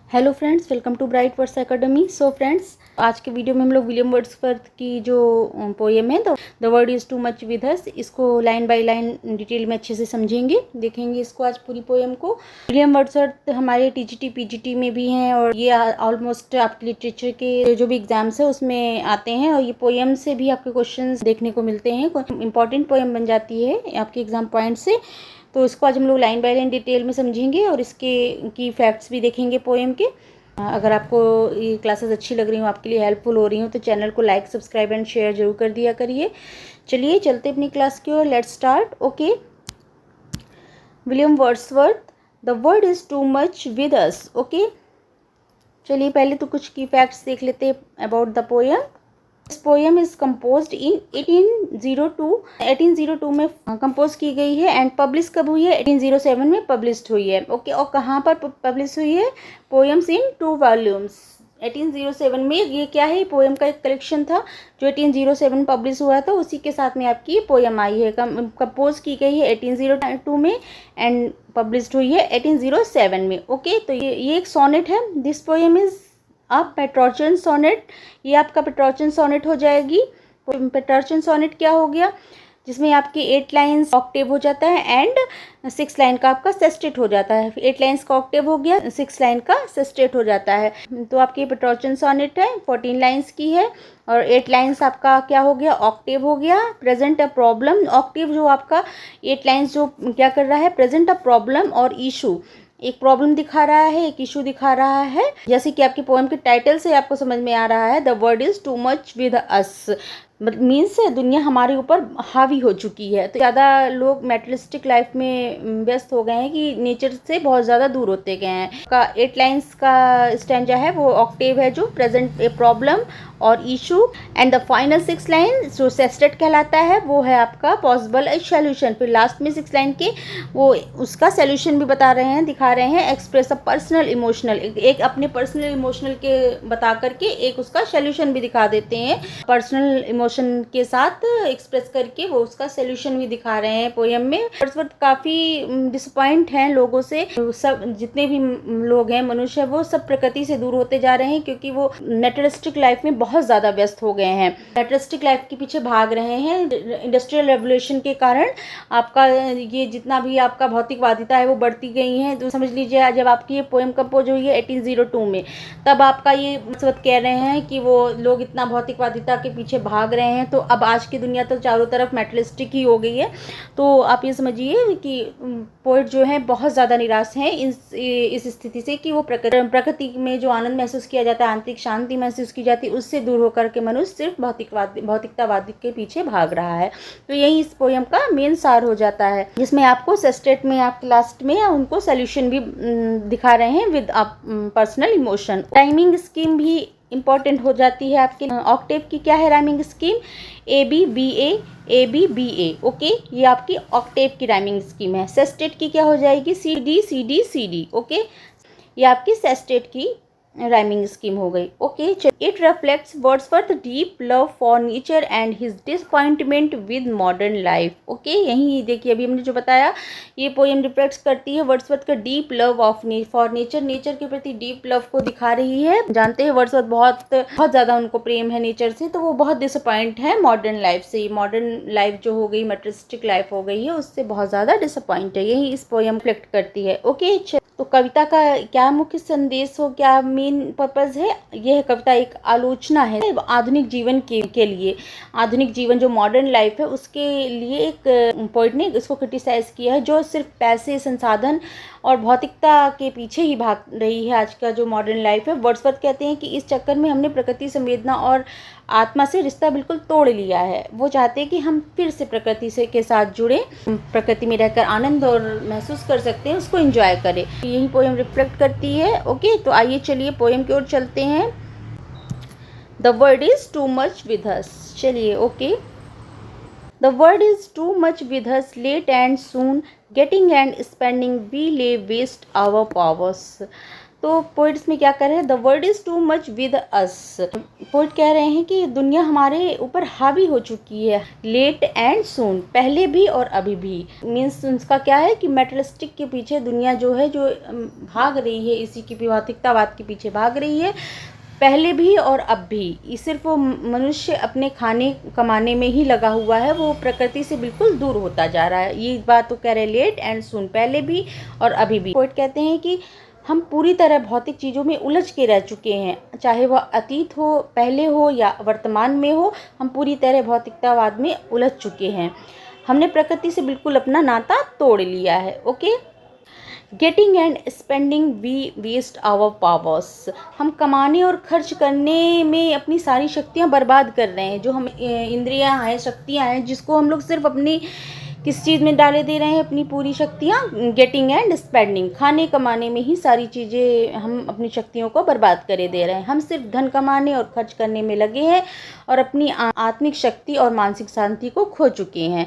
Hello friends, welcome to Bright Words Academy. So friends, आज के video में हम लोग विलियम वर्ड्सवर्थ की जो पोएम है the word is too much with अस, इसको लाइन बाय लाइन डिटेल में अच्छे से समझेंगे, देखेंगे इसको आज पूरी पोएम को। विलियम वर्ड्सवर्थ हमारे टीजीटी पीजीटी में भी हैं और ये ऑलमोस्ट आपके लिटरेचर के जो भी एग्जाम्स है उसमें आते हैं और ये पोएम से भी आपके क्वेश्चन देखने को मिलते हैं। इंपॉर्टेंट पोएम बन जाती है आपके एग्जाम पॉइंट से। तो इसको आज हम लोग लाइन बाय लाइन डिटेल में समझेंगे और इसके की फैक्ट्स भी देखेंगे पोएम के। अगर आपको ये क्लासेस अच्छी लग रही हो, आपके लिए हेल्पफुल हो रही हो, तो चैनल को लाइक, सब्सक्राइब एंड शेयर जरूर कर दिया करिए। चलिए चलते अपनी क्लास की ओर, let's start. Okay, William Wordsworth, the word is too much with us. Okay, चलिए पहले तो कुछ की फैक्ट्स देख लेते हैं about the poem. This poem is composed in 1802 में कंपोज की गई है एंड पब्लिश कब हुई है? 1807 में पब्लिश हुई है। ओके, और कहाँ पर पब्लिश हुई है? Poems in 2 volumes. 1807 में ये क्या है? पोएम का एक कलेक्शन था जो 1807 पब्लिश हुआ था, उसी के साथ में आपकी पोएम आई है। कंपोज की गई है 1802 में एंड पब्लिश हुई है 1807 में। ओके, तो ये एक सोनेट है। दिस पोएम इज अब पेट्रोचन सोनेट, ये आपका पेट्रोचन सोनेट हो जाएगी। पेट्रोचन सोनेट क्या हो गया? जिसमें आपकी 8 लाइन्स ऑक्टेव हो जाता है एंड 6 लाइन का आपका सेस्टेट हो जाता है। 8 लाइन्स का ऑक्टेव हो गया, 6 लाइन का सेस्टेट हो जाता है। तो आपकी पेट्रोचन सोनेट है, 14 लाइन्स की है और 8 लाइन्स आपका क्या हो गया? ऑक्टेव हो गया। प्रेजेंट अ प्रॉब्लम, ऑक्टेव जो आपका 8 लाइन्स जो क्या कर रहा है? प्रेजेंट अ प्रॉब्लम और इशू, एक प्रॉब्लम दिखा रहा है, एक इशू दिखा रहा है। जैसे कि आपकी पोएम के टाइटल से आपको समझ में आ रहा है, the word is too much with us, means दुनिया हमारे ऊपर हावी हो चुकी है। तो ज़्यादा लोग मेटेरियलिस्टिक लाइफ में व्यस्त हो गए हैं कि नेचर से बहुत ज़्यादा दूर होते गए हैं। का 8 लाइन्स का स्टैंजा है वो ऑक्टेव है, जो प्रेजेंट ए प्रॉब्लम और issue and the final 6 line जो सेस्टेट कहलाता है वो है आपका पॉसिबल ए सोल्यूशन। फिर लास्ट में 6 लाइन के वो उसका सोल्यूशन भी बता रहे हैं, दिखा रहे हैं। एक्सप्रेस अ पर्सनल इमोशनल, एक अपने पर्सनल इमोशनल के बता करके एक उसका सोल्यूशन भी दिखा देते हैं। पर्सनल इमोशन के साथ एक्सप्रेस करके वो उसका सोल्यूशन भी दिखा रहे हैं पोएम में। वर्ड्सवर्थ काफ़ी डिसअपॉइंट हैं लोगों से। सब जितने भी लोग हैं, मनुष्य है, वो सब प्रकृति से दूर होते जा रहे हैं क्योंकि वो नेचरिस्टिक लाइफ में बहुत ज़्यादा व्यस्त हो गए हैं, नेचरिस्टिक लाइफ के पीछे भाग रहे हैं। इंडस्ट्रियल रेवोल्यूशन के कारण आपका ये जितना भी आपका भौतिकवादिता है वो बढ़ती गई है। तो समझ लीजिए जब आपकी ये पोएम कंपोज हुई है 1802 में, तब आपका ये वर्ड्सवर्थ कह रहे हैं कि वो लोग इतना भौतिकवादिता के पीछे भाग रहे हैं। तो अब आज की दुनिया तो चारों तरफ मेटलिस्टिक ही हो गई है। तो आप ये समझिए कि पोएट जो है बहुत ज़्यादा निराश हैं इस स्थिति से कि वो प्रकृति में जो आनंद महसूस किया जाता है, आंतरिक शांति महसूस की जाती है, उससे दूर होकर के मनुष्य सिर्फ भौतिकतावादी के पीछे भाग रहा है। तो यही इस पोएम का मेन सार हो जाता है, जिसमें आपको सेस्टेट में आप लास्ट में उनको सोल्यूशन भी दिखा रहे हैं with personal emotion. Rhyming scheme भी इम्पॉर्टेंट हो जाती है आपके। ऑक्टेव की क्या है rhyming scheme? ABBA ABBA। Okay, ये आपकी ऑक्टेव की राइमिंग स्कीम है। सेस्टेट की क्या हो जाएगी? CD ओके, ये आपकी सेस्टेट की राइमिंग स्कीम हो गई। Okay, it reflects Wordsworth deep love for nature and his disappointment with modern life. Okay, यही देखिए अभी हमने जो बताया, ये पोएम रिफ्लेक्ट करती है वर्ड्सवर्थ का deep love for nature, nature के प्रति डीप लव को दिखा रही है। जानते हैं वर्ड्सवर्थ बहुत ज़्यादा उनको प्रेम है नेचर से, तो वो बहुत डिसअपॉइंट है मॉडर्न लाइफ से। मॉडर्न लाइफ जो हो गई, मटेरियलिस्टिक लाइफ हो गई है, उससे बहुत ज़्यादा डिसअपॉइंट है। यही इस पोएम रिफ्लेक्ट करती है। ओके, तो कविता का क्या मुख्य संदेश हो, क्या मेन पर्पस है? यह कविता एक आलोचना है आधुनिक जीवन के लिए। आधुनिक जीवन जो मॉडर्न लाइफ है उसके लिए एक पोइट ने इसको क्रिटिसाइज किया है, जो सिर्फ पैसे, संसाधन और भौतिकता के पीछे ही भाग रही है आज का जो मॉडर्न लाइफ है। वर्ड्सवर्थ कहते हैं कि इस चक्कर में हमने प्रकृति, संवेदना और आत्मा से रिश्ता बिल्कुल तोड़ लिया है। वो चाहते हैं कि हम फिर से प्रकृति से के साथ जुड़े, प्रकृति में रहकर आनंद और महसूस कर सकते हैं, उसको एंजॉय करें। यही पोएम रिफ्लेक्ट करती है। ओके, तो आइए चलिए पोएम की ओर चलते हैं। The word is too much with us. चलिए, okay, the word is too much with us, late and soon, getting and spending, we lay waste our powers. तो पोइट इसमें क्या कर रहे हैं, the world is too much with us. Poet कह रहे हैं कि दुनिया हमारे ऊपर हावी हो चुकी है, लेट एंड सून, पहले भी और अभी भी। मीन्स उसका क्या है कि मेटलिस्टिक के पीछे दुनिया जो है जो भाग रही है, इसी की भौतिकतावाद के पीछे भाग रही है, पहले भी और अब भी। सिर्फ वो मनुष्य अपने खाने कमाने में ही लगा हुआ है, वो प्रकृति से बिल्कुल दूर होता जा रहा है। ये बात तो कह रहे लेट एंड सून, पहले भी और अभी भी। पोइट कहते हैं कि हम पूरी तरह भौतिक चीज़ों में उलझ के रह चुके हैं, चाहे वह अतीत हो, पहले हो या वर्तमान में हो, हम पूरी तरह भौतिकतावाद में उलझ चुके हैं। हमने प्रकृति से बिल्कुल अपना नाता तोड़ लिया है। Okay, getting and spending we waste our powers, हम कमाने और खर्च करने में अपनी सारी शक्तियाँ बर्बाद कर रहे हैं। जो हम इंद्रियाँ हैं, शक्तियाँ हैं, जिसको हम लोग सिर्फ अपनी किस चीज़ में डाले दे रहे हैं अपनी पूरी शक्तियाँ, गेटिंग एंड स्पेंडिंग, खाने कमाने में ही सारी चीज़ें हम अपनी शक्तियों को बर्बाद करे दे रहे हैं। हम सिर्फ धन कमाने और खर्च करने में लगे हैं और अपनी आत्मिक शक्ति और मानसिक शांति को खो चुके हैं।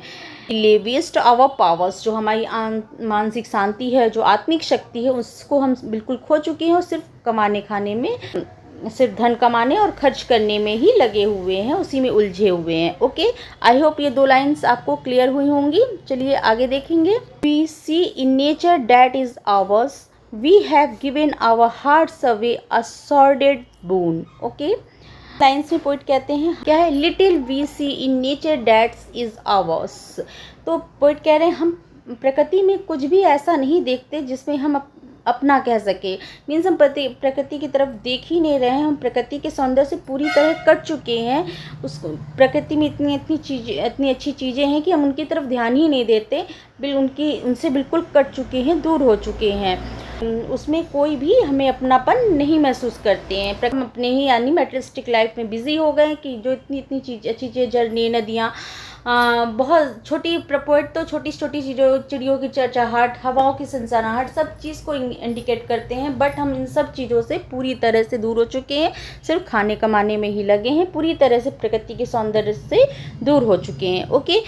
वेस्ट आवर पावर्स, जो हमारी मानसिक शांति है, जो आत्मिक शक्ति है, उसको हम बिल्कुल खो चुके हैं और सिर्फ कमाने खाने में, सिर्फ धन कमाने और खर्च करने में ही लगे हुए हैं, उसी में उलझे हुए हैं। ओके, आई होप ये 2 लाइन्स आपको क्लियर हुई होंगी। चलिए आगे देखेंगे। We see in nature that is ours, we have given our hearts away a sordid boon. Okay, science में पोइट कहते हैं क्या है, little we see in nature that is ours. तो पोइट कह रहे हैं हम प्रकृति में कुछ भी ऐसा नहीं देखते जिसमें हम अपना कह सके। मीन्स हम प्रकृति की तरफ देख ही नहीं रहे हैं, हम प्रकृति के सौंदर्य से पूरी तरह कट चुके हैं। उस प्रकृति में इतनी अच्छी चीज़ें हैं कि हम उनकी तरफ ध्यान ही नहीं देते, उनसे बिल्कुल कट चुके हैं, दूर हो चुके हैं। उसमें कोई भी हमें अपनापन नहीं महसूस करते हैं। हम अपने ही यानी मेटेरियलिस्टिक लाइफ में बिजी हो गए कि जो इतनी अच्छी चीज़ें, झरने, नदियाँ, बहुत छोटी प्रपोइट तो छोटी छोटी चीज़ों, चिड़ियों की चहचहाहट, हवाओं की सनसनाहट, सब चीज़ को इंडिकेट करते हैं। बट हम इन सब चीज़ों से पूरी तरह से दूर हो चुके हैं, सिर्फ खाने कमाने में ही लगे हैं, पूरी तरह से प्रकृति के सौंदर्य से दूर हो चुके हैं। Okay,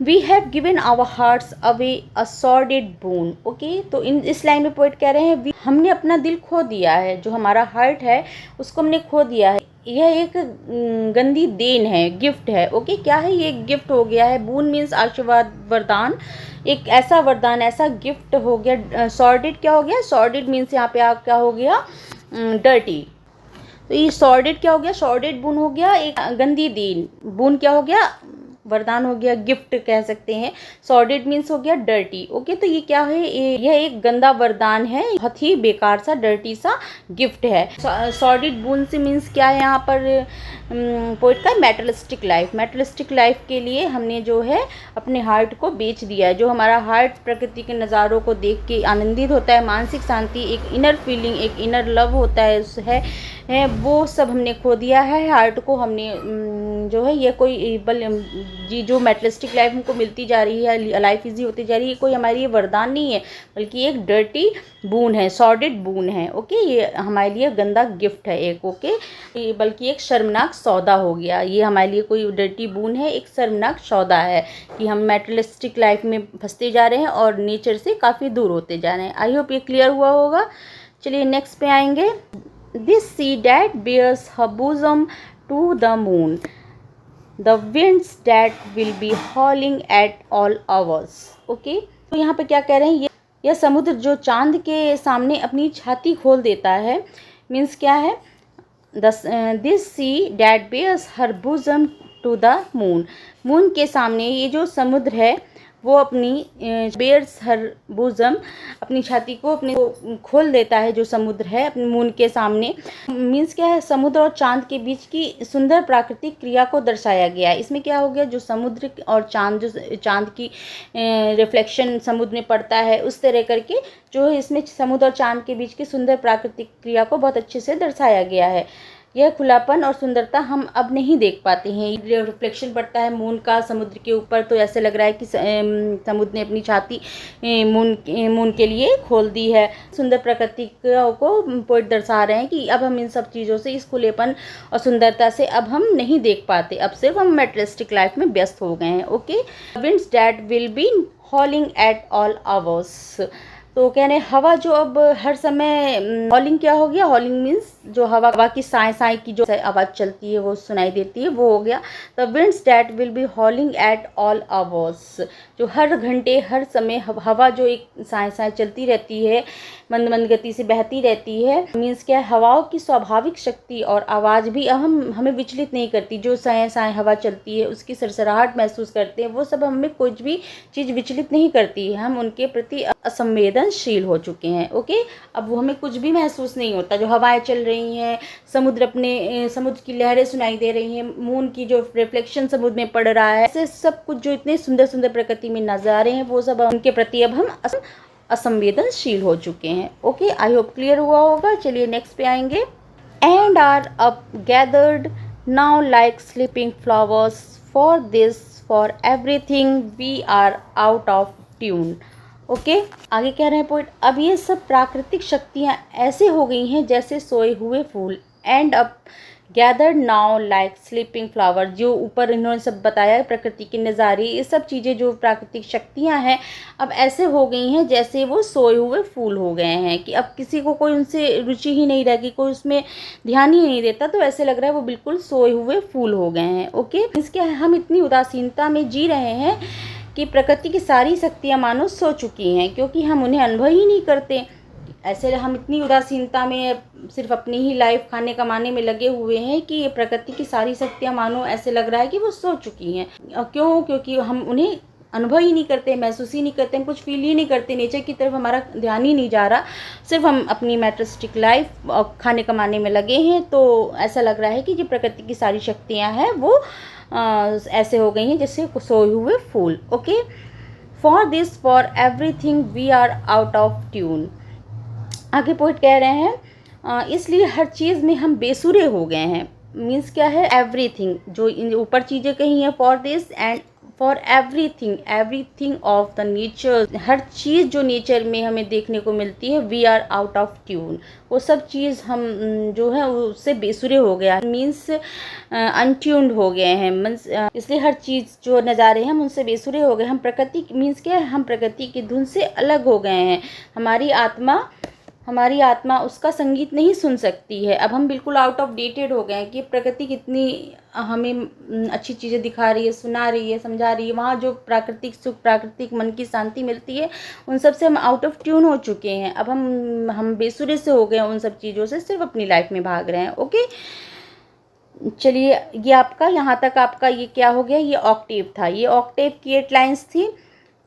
we have given our hearts away a sordid boon. Okay, तो इस लाइन में पोइट कह रहे हैं हमने अपना दिल खो दिया है, जो हमारा हार्ट है उसको हमने खो दिया है। यह एक गंदी देन है, गिफ्ट है। ओके, क्या है ये, गिफ्ट हो गया है। बून मीन्स आशीर्वाद, वरदान, एक ऐसा वरदान, ऐसा गिफ्ट हो गया। सॉर्डेड क्या हो गया, सॉर्डेड मीन्स यहाँ पे आप क्या हो गया, डर्टी। तो ये सॉर्डेड क्या हो गया, सॉर्डेड बून हो गया एक गंदी देन, बून क्या हो गया, वरदान हो गया, गिफ्ट कह सकते हैं। सॉर्डेड मीन्स हो गया डर्टी। ओके, तो ये क्या है, यह एक गंदा वरदान है, बहुत ही बेकार सा, डर्टी सा गिफ्ट है। सॉर्डेड बून से मीन्स क्या है यहाँ पर पोइट का, मेटेरियलिस्टिक लाइफ। मेटेरियलिस्टिक लाइफ के लिए हमने जो है अपने हार्ट को बेच दिया है। जो हमारा हार्ट प्रकृति के नज़ारों को देख के आनंदित होता है, मानसिक शांति, एक इनर फीलिंग, एक इनर लव होता है, वो सब हमने खो दिया है। हार्ट को हमने जो है, ये कोई जी जो मेटेरियलिस्टिक लाइफ हमको मिलती जा रही है, लाइफ इजी होती जा रही है, कोई हमारे लिए वरदान नहीं है, बल्कि एक डर्टी बून है, सॉर्डेड बून है। ओके, ये हमारे लिए गंदा गिफ्ट है एक। ओके, बल्कि एक शर्मनाक सौदा हो गया। ये हमारे लिए कोई डर्टी बून है, एक शर्मनाक सौदा है कि हम मेटेरियलिस्टिक लाइफ में फंसते जा रहे हैं और नेचर से काफ़ी दूर होते जा रहे हैं। आई होप ये क्लियर हुआ होगा। चलिए नेक्स्ट पे आएंगे। This sea that bears her bosom to the moon, the winds that will be howling at all hours. Okay, तो यहाँ पे क्या कह रहे हैं, यह समुद्र जो चांद के सामने अपनी छाती खोल देता है। मीन्स क्या है, this sea that bears her bosom to the moon, moon के सामने ये जो समुद्र है वो अपनी बेयर्स हर बोजम, अपनी छाती को अपने खोल देता है, जो समुद्र है अपने मून के सामने। मीन्स क्या है, समुद्र और चांद के बीच की सुंदर प्राकृतिक क्रिया को दर्शाया गया है। इसमें क्या हो गया, जो समुद्र और चांद, जो चांद की रिफ्लेक्शन समुद्र में पड़ता है, उस तरह करके जो है इसमें समुद्र और चांद के बीच की सुंदर प्राकृतिक क्रिया को बहुत अच्छे से दर्शाया गया है। यह खुलापन और सुंदरता हम अब नहीं देख पाते हैं। रिफ्लेक्शन पड़ता है मून का समुद्र के ऊपर, तो ऐसे लग रहा है कि समुद्र ने अपनी छाती मून के लिए खोल दी है। सुंदर प्रकृति को पोइट दर्शा रहे हैं कि अब हम इन सब चीज़ों से, इस खुलेपन और सुंदरता से अब हम नहीं देख पाते, अब सिर्फ हम मेटेरियलिस्टिक लाइफ में व्यस्त हो गए हैं। Okay, winds that will be हॉलिंग at all hours, तो कह रहे हैं हवा जो अब हर समय हॉलिंग क्या हो गया, हॉलिंग मीन्स जो हवा की साए साए की जो आवाज़ चलती है वो सुनाई देती है, वो हो गया। The winds that will be हॉलिंग at all hours, जो हर घंटे हर समय हवा जो एक साए साए चलती रहती है, मंद मंद गति से बहती रहती है, मीन्स क्या है, हवाओं की स्वाभाविक शक्ति और आवाज़ भी हमें विचलित नहीं करती। जो साए साए हवा चलती है उसकी सरसराहट महसूस करते हैं, वो सब हमें कुछ भी चीज़ विचलित नहीं करती है। हम उनके प्रति असंवेदनशील हो चुके हैं। ओके, अब वो हमें कुछ भी महसूस नहीं होता। जो हवाएं चल रही हैं, समुद्र की लहरें सुनाई दे रही हैं, मून की जो रिफ्लेक्शन समुद्र में पड़ रहा है, ऐसे सब कुछ जो इतने सुंदर सुंदर प्रकृति में नज़ारे हैं, वो सब उनके प्रति अब हम असंवेदनशील हो चुके हैं। ओके, आई होप क्लियर हुआ होगा। चलिए नेक्स्ट पे आएंगे। And are up gathered now like sleeping flowers, for this for everything we are out of tune. Okay, आगे कह रहे हैं पोइट, अब ये सब प्राकृतिक शक्तियाँ ऐसे हो गई हैं जैसे सोए हुए फूल। And up gathered now like sleeping flower, जो ऊपर इन्होंने सब बताया प्रकृति के नज़ारे, ये सब चीज़ें जो प्राकृतिक शक्तियाँ हैं अब ऐसे हो गई हैं जैसे वो सोए हुए फूल हो गए हैं, कि अब किसी को कोई उनसे रुचि ही नहीं रहेगी, कोई उसमें ध्यान ही नहीं देता, तो ऐसे लग रहा है वो बिल्कुल सोए हुए फूल हो गए हैं। ओके, इसके हम इतनी उदासीनता में जी रहे हैं कि प्रकृति की सारी शक्तियाँ मानो सो चुकी हैं, क्योंकि हम उन्हें अनुभव ही नहीं करते। ऐसे हम इतनी उदासीनता में सिर्फ अपनी ही लाइफ खाने कमाने में लगे हुए हैं कि ये प्रकृति की सारी शक्तियाँ मानो ऐसे लग रहा है कि वो सो चुकी हैं। क्यों? क्योंकि हम उन्हें अनुभव ही नहीं करते, महसूस ही नहीं करते, हम कुछ फील ही नहीं करते, नेचर की तरफ हमारा ध्यान ही नहीं जा रहा, सिर्फ हम अपनी मैटेरियलिस्टिक लाइफ खाने कमाने में लगे हैं। तो ऐसा लग रहा है कि जो प्रकृति की सारी शक्तियाँ हैं वो ऐसे हो गई हैं जैसे सोए हुए फूल। Okay, for this for everything we are out of tune. आगे पोइट कह रहे हैं इसलिए हर चीज़ में हम बेसुरे हो गए हैं। मीन्स क्या है, एवरीथिंग जो ऊपर चीज़ें कही हैं, for this and for everything of the nature, हर चीज़ जो नेचर में हमें देखने को मिलती है, we are out of tune, वो सब चीज़ हम जो है उससे बेसुरे हो गया, मीन्स अनट्यून्ड हो गए हैं। मीन्स इसलिए हर चीज़ जो नज़ारे हैं हम उनसे बेसुरे हो गए। हम प्रकृति मीन्स क्या है, हम प्रकृति की धुन से अलग हो गए हैं। हमारी आत्मा उसका संगीत नहीं सुन सकती है। अब हम बिल्कुल आउट ऑफ डेटेड हो गए हैं कि प्रकृति कितनी हमें अच्छी चीज़ें दिखा रही है, सुना रही है, समझा रही है, वहाँ जो प्राकृतिक सुख, प्राकृतिक मन की शांति मिलती है, उन सब से हम आउट ऑफ ट्यून हो चुके हैं। अब हम बेसुरे से हो गए हैं उन सब चीज़ों से, सिर्फ अपनी लाइफ में भाग रहे हैं। ओके, चलिए ये आपका यहाँ तक आपका ये क्या हो गया, ये ऑक्टेव था। ये ऑक्टेव की 8 लाइन्स थी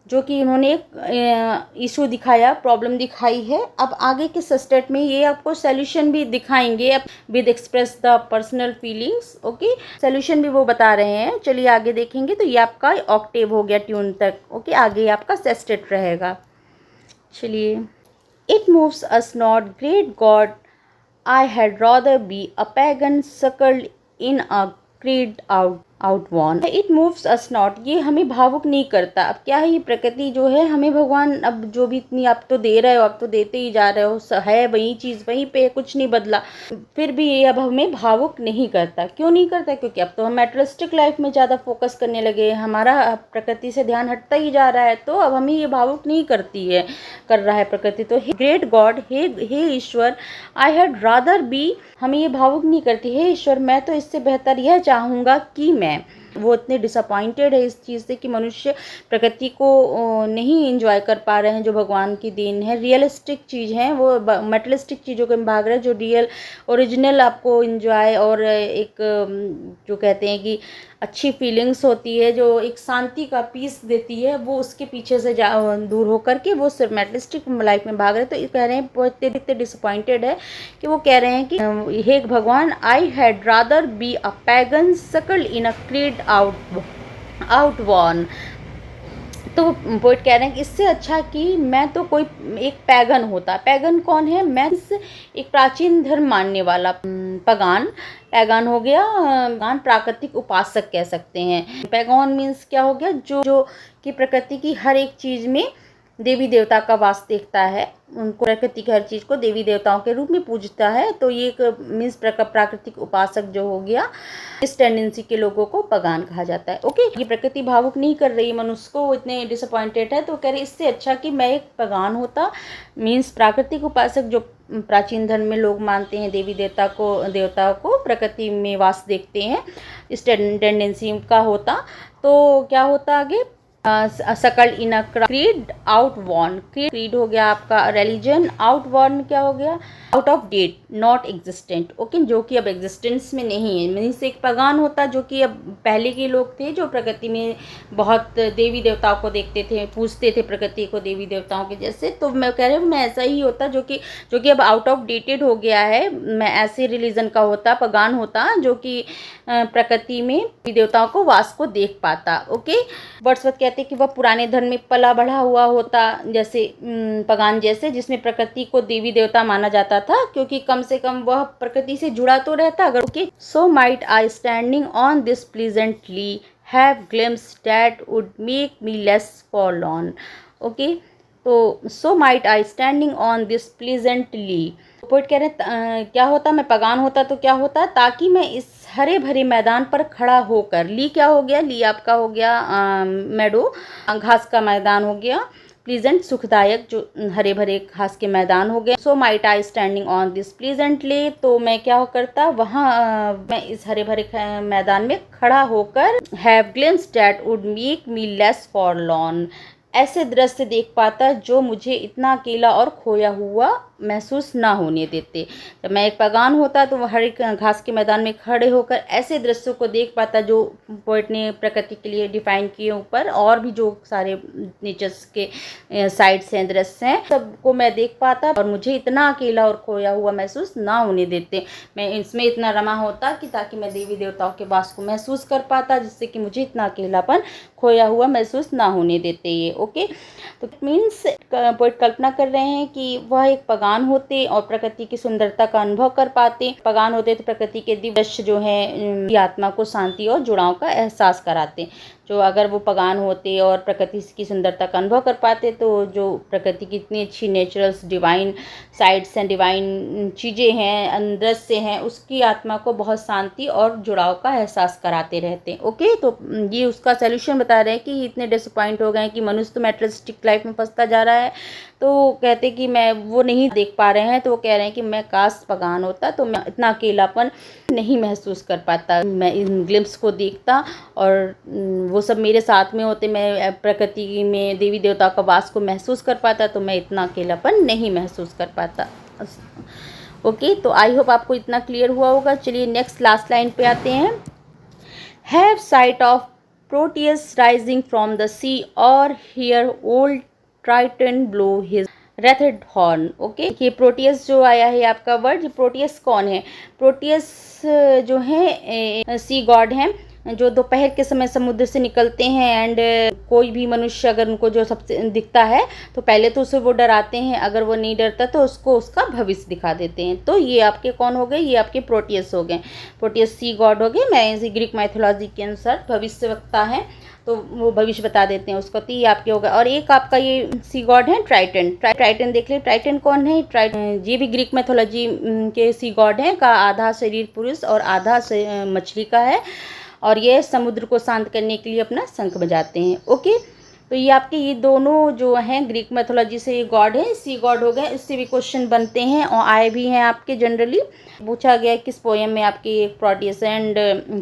जो कि इन्होंने एक इशू दिखाया, प्रॉब्लम दिखाई है। अब आगे के सस्टेट में ये आपको सोल्यूशन भी दिखाएंगे with express the personal feelings. Okay, solution भी वो बता रहे हैं। चलिए आगे देखेंगे। तो ये आपका ऑक्टेव हो गया ट्यून तक। ओके, आगे आपका सेस्टेट रहेगा। चलिए, it moves us not great God, I had rather be a pagan suckled in a creed outworn. It moves us not, ये हमें भावुक नहीं करता। अब क्या है, ये प्रकृति जो है हमें भगवान अब जो भी इतनी आप तो दे रहे हो, आप तो देते ही जा रहे हो, है वही चीज़ वहीं पे, कुछ नहीं बदला, फिर भी ये अब हमें भावुक नहीं करता। क्यों नहीं करता? क्योंकि अब तो हम मैटेरियलिस्टिक लाइफ में ज़्यादा फोकस करने लगे, हमारा प्रकृति से ध्यान हटता ही जा रहा है, तो अब हमें ये भावुक नहीं कर रहा है प्रकृति। तो हे ग्रेट गॉड, हे ईश्वर, आई हैड रादर बी, हमें ये भावुक नहीं करती। हे ईश्वर, मैं तो इससे बेहतर यह चाहूँगा कि वो इतने डिसअपॉइंटेड है इस चीज़ से कि मनुष्य प्रकृति को नहीं एंजॉय कर पा रहे हैं, जो भगवान की देन है। रियलिस्टिक चीज़ है वो, मटेरियलिस्टिक चीज़ों के भाग रहे हैं। जो रियल ओरिजिनल आपको एंजॉय और एक जो कहते हैं कि अच्छी फीलिंग्स होती है, जो एक शांति का पीस देती है, वो उसके पीछे से दूर होकर के वो सिर्फ मटेरियलिस्टिक लाइफ में भाग रहे हैं। तो ये कह रहे हैं, बहुत इतने डिसअपॉइंटेड है कि वो कह रहे हैं कि हे भगवान, I had rather be a pagan suckled in a creed outworn. तो पोइट कह रहे हैं कि इससे अच्छा कि मैं तो कोई एक पैगन होता। पैगन कौन है? मैं एक प्राचीन धर्म मानने वाला पैगान हो गया, प्राकृतिक उपासक कह सकते हैं। पैगान मीन्स क्या हो गया, जो कि प्रकृति की हर एक चीज़ में देवी देवता का वास देखता है, उनको प्रकृति की हर चीज़ को देवी देवताओं के रूप में पूजता है, तो ये एक मीन्स प्राकृतिक उपासक जो हो गया, इस टेंडेंसी के लोगों को पगान कहा जाता है। ओके, ये प्रकृति भावुक नहीं कर रही मनुष्य को, वो इतने डिसअपॉइंटेड है, तो कह रहे इससे अच्छा कि मैं एक पगान होता, मीन्स प्राकृतिक उपासक जो प्राचीन धर्म में लोग मानते हैं देवी देवताओं को प्रकृति में वास देखते हैं, इस टेंडेंसी का होता, तो क्या होता आगे, सकल इन अ क्रीड आउटवर्न, क्रीड हो गया आपका रिलीजन, आउटवर्न क्या हो गया, out of date, not existent. Okay, जो कि अब एग्जिस्टेंस में नहीं है। मीन्स एक पगान होता जो कि अब पहले के लोग थे जो प्रकृति में बहुत देवी देवताओं को देखते थे, पूजते थे प्रकृति को देवी देवताओं के जैसे, तो मैं कह रही हूँ मैं ऐसा ही होता जो कि अब आउट ऑफ डेटेड हो गया है, मैं ऐसे रिलीजन का होता, पगान होता जो कि प्रकृति में देवी देवताओं को वास को देख पाता। ओके, वर्ड्सवर्थ कहते कि वह पुराने धर्म में पला बढ़ा हुआ होता, जैसे पगान जैसे, जिसमें प्रकृति को देवी देवता माना जाता था, क्योंकि कम से कम वह प्रकृति से जुड़ा तो रहता। अगर okay, so might I standing on this pleasantly have glimpse that would make me less forlorn. Okay, तो so might I standing on this pleasantly, poet कह रहे क्या होता, मैं पगान होता तो क्या होता, ताकि मैं इस हरे भरे मैदान पर खड़ा होकर, ली क्या हो गया, ली आपका हो गया मेडो, घास का मैदान हो गया, प्लीजेंट सुखदायक, जो हरे भरे घास के मैदान हो गए। सो might I standing on this pleasantly, तो मैं क्या करता वहाँ मैं इस हरे भरे मैदान में खड़ा होकर, have glimpse that would make me less forlorn, ऐसे दृश्य देख पाता जो मुझे इतना अकेला और खोया हुआ महसूस ना होने देते। जब मैं एक पगान होता तो वह हरे घास के मैदान में खड़े होकर ऐसे दृश्यों को देख पाता जो पोइट ने प्रकृति के लिए डिफाइन किए ऊपर, और भी जो सारे नेचर्स के साइड्स हैं, दृश्य हैं, सबको मैं देख पाता और मुझे इतना अकेला और खोया हुआ महसूस ना होने देते। मैं इसमें इतना रमा होता कि ताकि मैं देवी देवताओं के वास को महसूस कर पाता, जिससे कि मुझे इतना अकेलापन, खोया हुआ महसूस ना होने देते ये। ओके, तो मीन्स पोइट कल्पना कर रहे हैं कि वह एक पगान होते और प्रकृति की सुंदरता का अनुभव कर पाते। पगान होते तो प्रकृति के दिव्य दृश्य जो है आत्मा को शांति और जुड़ाव का एहसास कराते। जो अगर वो पगान होते और प्रकृति की सुंदरता का अनुभव कर पाते, तो जो प्रकृति की इतनी अच्छी नेचुरल्स डिवाइन साइड्स हैं, डिवाइन चीज़ें हैं, दृश्य हैं, उसकी आत्मा को बहुत शांति और जुड़ाव का एहसास कराते रहते हैं। ओके, तो ये उसका सॉल्यूशन बता रहे हैं कि इतने डिसअपॉइंट हो गए कि मनुष्य तो मैटेरियलिस्टिक लाइफ में फंसता जा रहा है, तो कहते कि मैं वो नहीं देख पा रहे हैं, तो वो कह रहे हैं कि मैं काश पगान होता तो मैं इतना अकेलापन नहीं महसूस कर पाता, मैं इन ग्लिम्स को देखता और वो सब मेरे साथ में होते, मैं प्रकृति में देवी देवता का वास को महसूस कर पाता, तो मैं इतना अकेलापन नहीं महसूस कर पाता। ओके, तो आई होप आपको इतना क्लियर हुआ होगा। चलिए नेक्स्ट लास्ट लाइन पे आते हैं। Have sight of Proteus rising from the sea और hear old Triton blow his wreathed horn. Okay, ये प्रोटियस जो आया है आपका वर्ड, प्रोटियस कौन है, प्रोटियस जो है सी गॉड हैं, जो दोपहर के समय समुद्र से निकलते हैं, एंड कोई भी मनुष्य अगर उनको जो सबसे दिखता है तो पहले तो उसे वो डराते हैं, अगर वो नहीं डरता तो उसको उसका भविष्य दिखा देते हैं। तो ये आपके कौन हो गए, ये आपके प्रोटियस हो गए, प्रोटियस सी गॉड हो गए। मैं ग्रीक माइथोलॉजी के अनुसार भविष्यवक्ता है, तो वो भविष्य बता देते हैं उसको, तो ये आपके होगा। और एक आपका ये सी गॉड है ट्राइटन, ट्राइटन देख ले, ट्राइटन कौन है, ट्राइटन ये भी ग्रीक मैथोलॉजी के सी गॉड है, का आधा शरीर पुरुष और आधा मछली का है, और ये समुद्र को शांत करने के लिए अपना शंख बजाते हैं। ओके, तो ये आपके ये दोनों जो हैं ग्रीक मैथोलॉजी से ये गॉड है, सी गॉड हो गए। इससे भी क्वेश्चन बनते हैं और आए भी हैं आपके, जनरली पूछा गया किस पोएम में आपकी Proteus and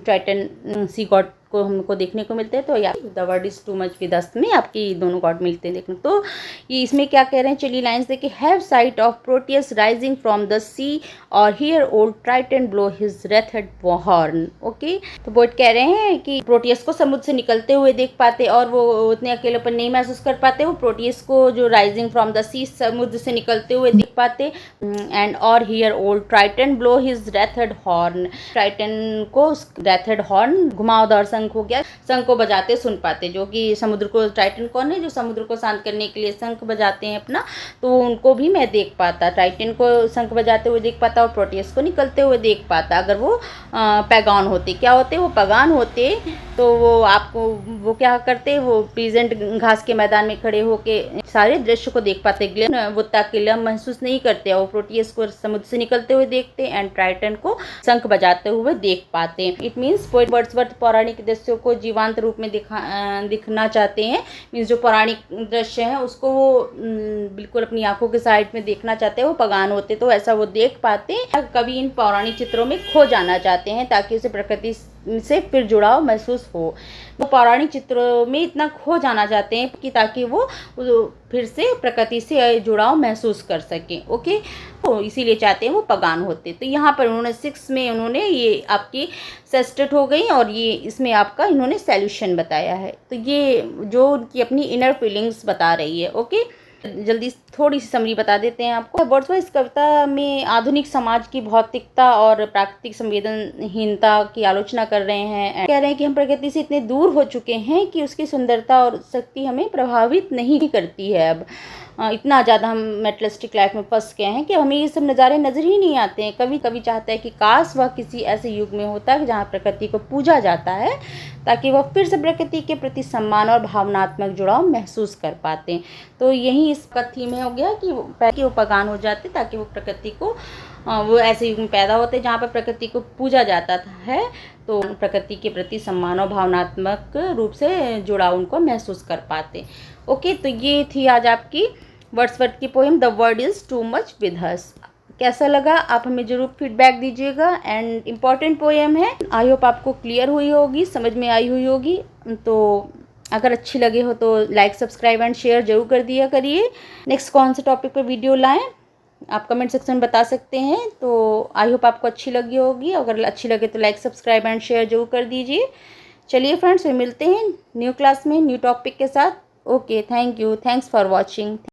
Triton sea god को हमको देखने को मिलते हैं, तो या the word is too much with us में आपकी दोनों गॉड मिलते हैं देखने। तो ये इसमें क्या कह रहे हैं, चलिए लाइन्स देखिए। Have sight of Proteus rising from the sea और hear old Triton blow his wreathed horn. Okay, तो पोएट कह रहे हैं कि प्रोटियस को समुद्र से निकलते हुए देख पाते और वो उतने अकेलेपन नहीं महसूस कर पाते, वो प्रोटियस को जो राइजिंग फ्रॉम द सी समुद्र से निकलते हुए देख पाते, एंड और hear old Triton blow his wreathed horn, Triton को रेथड हॉर्न घुमावदार शंख हो गया, शंख को बजाते सुन पाते, जो कि समुद्र को, टाइटन कौन है जो समुद्र को शांत करने के लिए शंख बजाते हैं अपना, तो उनको भी मैं देख पाता, टाइटन को शंख बजाते हुए देख पाता और प्रोटियस को निकलते हुए देख पाता। अगर वो पैगान होते, क्या होते वो पैगान होते, तो वो क्या करते, वो प्रेजेंट घास के मैदान में खड़े होके सारे दृश्य को देख पाते, वो ताकि महसूस नहीं करते, और प्रोटियस को समुद्र से निकलते हुए देखते एंड टाइटन को शंख बजाते हुए देख पाते। इट मीन्स वर्ड्सवर्थ पौराणिक दृश्यों को जीवांत रूप में दिखना चाहते हैं। मीन्स जो पौराणिक दृश्य है उसको वो बिल्कुल अपनी आंखों के साइड में देखना चाहते हैं, वो पगान होते तो ऐसा वो देख पाते। कभी इन पौराणिक चित्रों में खो जाना चाहते हैं ताकि उसे प्रकृति से फिर जुड़ाव महसूस हो। वो पौराणिक चित्रों में इतना खो जाना चाहते हैं कि ताकि वो फिर से प्रकृति से जुड़ाव महसूस कर सकें। ओके, तो इसीलिए चाहते हैं वो पगान होते। तो यहाँ पर उन्होंने 6 में उन्होंने ये आपकी सेस्टेट हो गई और ये इसमें आपका इन्होंने सॉल्यूशन बताया है। तो ये जो उनकी अपनी इनर फीलिंग्स बता रही है। ओके, जल्दी थोड़ी सी समरी बता देते हैं आपको। वर्ड्सवर्थ इस कविता में आधुनिक समाज की भौतिकता और प्राकृतिक संवेदनहीनता की आलोचना कर रहे हैं। कह रहे हैं कि हम प्रकृति से इतने दूर हो चुके हैं कि उसकी सुंदरता और शक्ति हमें प्रभावित नहीं करती है। अब इतना ज़्यादा हम मेटलिस्टिक लाइफ में फंस गए हैं कि हमें ये सब नज़ारे नज़र ही नहीं आते हैं। कभी कभी चाहता है कि काश वह किसी ऐसे युग में होता है जहाँ प्रकृति को पूजा जाता है, ताकि वह फिर से प्रकृति के प्रति सम्मान और भावनात्मक जुड़ाव महसूस कर पाते हैं। तो यही इसका थीम है हो गया कि वो पगान हो जाते ताकि वो प्रकृति को, वो ऐसे युग में पैदा होते जहाँ पर प्रकृति को पूजा जाता है, तो प्रकृति के प्रति सम्मान और भावनात्मक रूप से जुड़ाव उनको महसूस कर पाते। ओके, तो ये थी आज आपकी वर्ड्सवर्थ की poem the world is too much with अस। कैसा लगा आप हमें ज़रूर फीडबैक दीजिएगा। एंड इम्पॉर्टेंट पोएम है, आई होप आपको क्लियर हुई होगी, समझ में आई हुई होगी। तो अगर अच्छी लगे हो तो लाइक, सब्सक्राइब एंड शेयर जरूर कर दिया करिए। नेक्स्ट कौन से टॉपिक पर वीडियो लाएं आप कमेंट सेक्शन में बता सकते हैं। तो आई होप आपको अच्छी लगी होगी। अगर अच्छी लगे तो लाइक, सब्सक्राइब एंड शेयर जरूर कर दीजिए। चलिए फ्रेंड्स, फिर मिलते हैं न्यू क्लास में न्यू टॉपिक के साथ। Okay, thank you, thanks for watching.